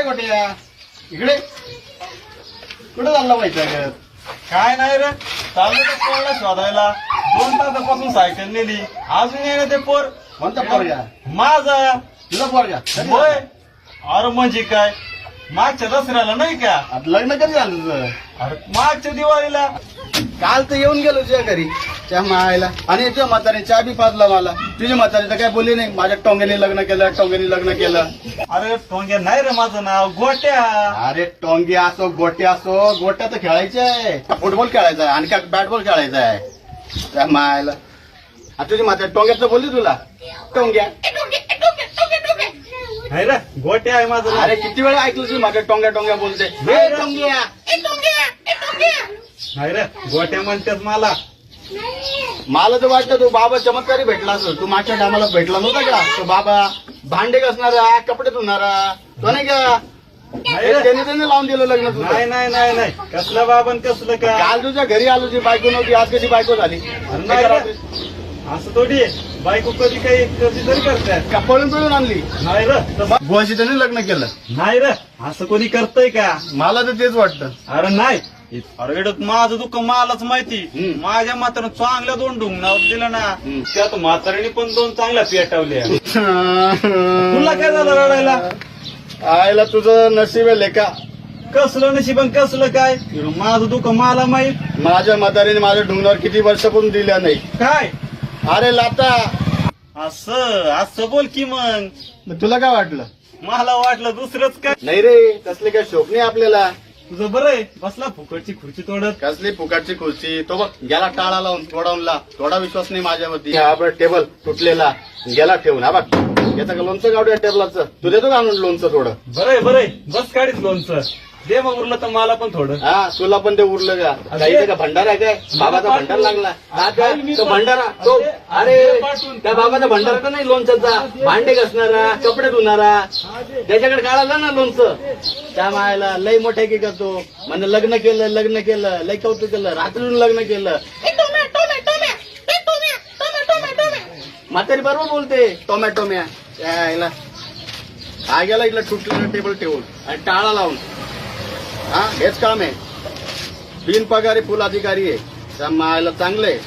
गोट्या इकडे कुठं चालला माहिती काय नाही रे, चाललो तर पोरला शोधायला. 2 तासापासून सायकल नेली, अजून येणं ते पोर. कोणता पोरगा? माझा. तुझा पोरगा? होय. अरे म्हणजे काय, मागच्या दसऱ्याला नाही का? लग्न कधी झालं तुझं? अरे मागच्या दिवाळीला. काल तर येऊन गेलो तुझ्या घरी त्या मायला, आणि तुझ्या म्हातारे चहा बी पाजला मला. तुझ्या म्हातारे तर काय बोलली नाही, माझ्या टोंग्याने लग्न केलं, टोंग्याने लग्न केलं. अरे टोंग्या नाही रे, माझं नाव गोट्या. अरे टोंग्या असो गोट्या असो, गोट्या तर खेळायचे आहे, फुटबॉल खेळायचा आहे आणि काय बॅटबॉल खेळायचा आहे त्या मायला. आता तुझी म्हातारे टोंग्याचं बोलली तुला? टोंग्या नाही रे, गोट्या आहे माझं. अरे किती वेळा ऐकलं तुझी माझ्या टोंग्या टोंग्या बोलते. टोंग्या नाही रे, गोट्या म्हणतात मला. मला तर वाटतं तो बाबा चमत्कारी भेटला असेल. तू मागच्या टायमाला भेटला नव्हता का? तो बाबा भांडे घासणारा, कपडे धुणारा तो नाही का? त्याने लावून दिलं लग्न तुझं. नाही नाही नाही नाही, कसलं बाबा कसलं काय. काल तुझ्या घरी आलो, तुझी बायको नव्हती, आज कशी बायको झाली? असं थोडी बायको कधी काही कधीतरी करताय का? पळून पळून आणली? नाही रे, बुवाशी त्याने लग्न केलं. नाही रे, असं कोणी करतय का? मला तर तेच वाटतं. अरे नाही, अरे माझं दुःख मलाच माहिती. माझ्या म्हातारं चांगल्या 2 ढुंगणावर दिलं ना, त्यात म्हातारीने पण 2 चांगल्या पेटवल्या. तुला काय झालं रडायला? आयला तुझं नशीब आहे लेका. कसलं नशीब कसलं काय? माझं दुःख मला माहित. माझ्या म्हातारीने माझ्या ढुंगणावर किती वर्षापासून दिल्या नाही. काय? अरे लाता. असं असं बोल की मग तुला काय वाटलं? मला वाटलं दुसरंच काय. नाही रे, कसले काय शोक नाही आपल्याला. तुझं बरं आहे, बसला फुकटची खुर्ची तोडत. कसली फुकटची खुर्ची? तो बघ गेला टाळा लावून तोडावला. थोडा विश्वास नाही माझ्यावरती. हा बघ टेबल तुटलेला गेला ठेवून. हा बघ याचा का लोणचं काढूया टेबलाचं. तू देतो का आणून लोणचं थोडं? बरंय बरंय, बस काढीच लोणचं. दे मग उरलं तर मला पण थोडं. हा तुला पण ते उरलं का? काही का भंडारा आहे काय? बाबाचा भंडारा लागला. तो भंडारा तो. अरे त्या बाबाचा भंडारा तर नाही लोणच्याचा. भांडे घासणारा, कपडे धुणारा, त्याच्याकडे काढायला ना लोणचं. त्या मायला लय मोठे की करतो म्हणजे लग्न केलं, लग्न केलं, लय कौतुक केलं, रात्रीतून लग्न केलं. म्हातारी बरोबर बोलते. टोमॅटोम्या यायला हा गेला इथला तुटलेला टेबल ठेवून आणि टाळा लावून. हा हेच काम आहे. बिनपगारी फुल अधिकारी आहे त्या मायला. चांगलंय.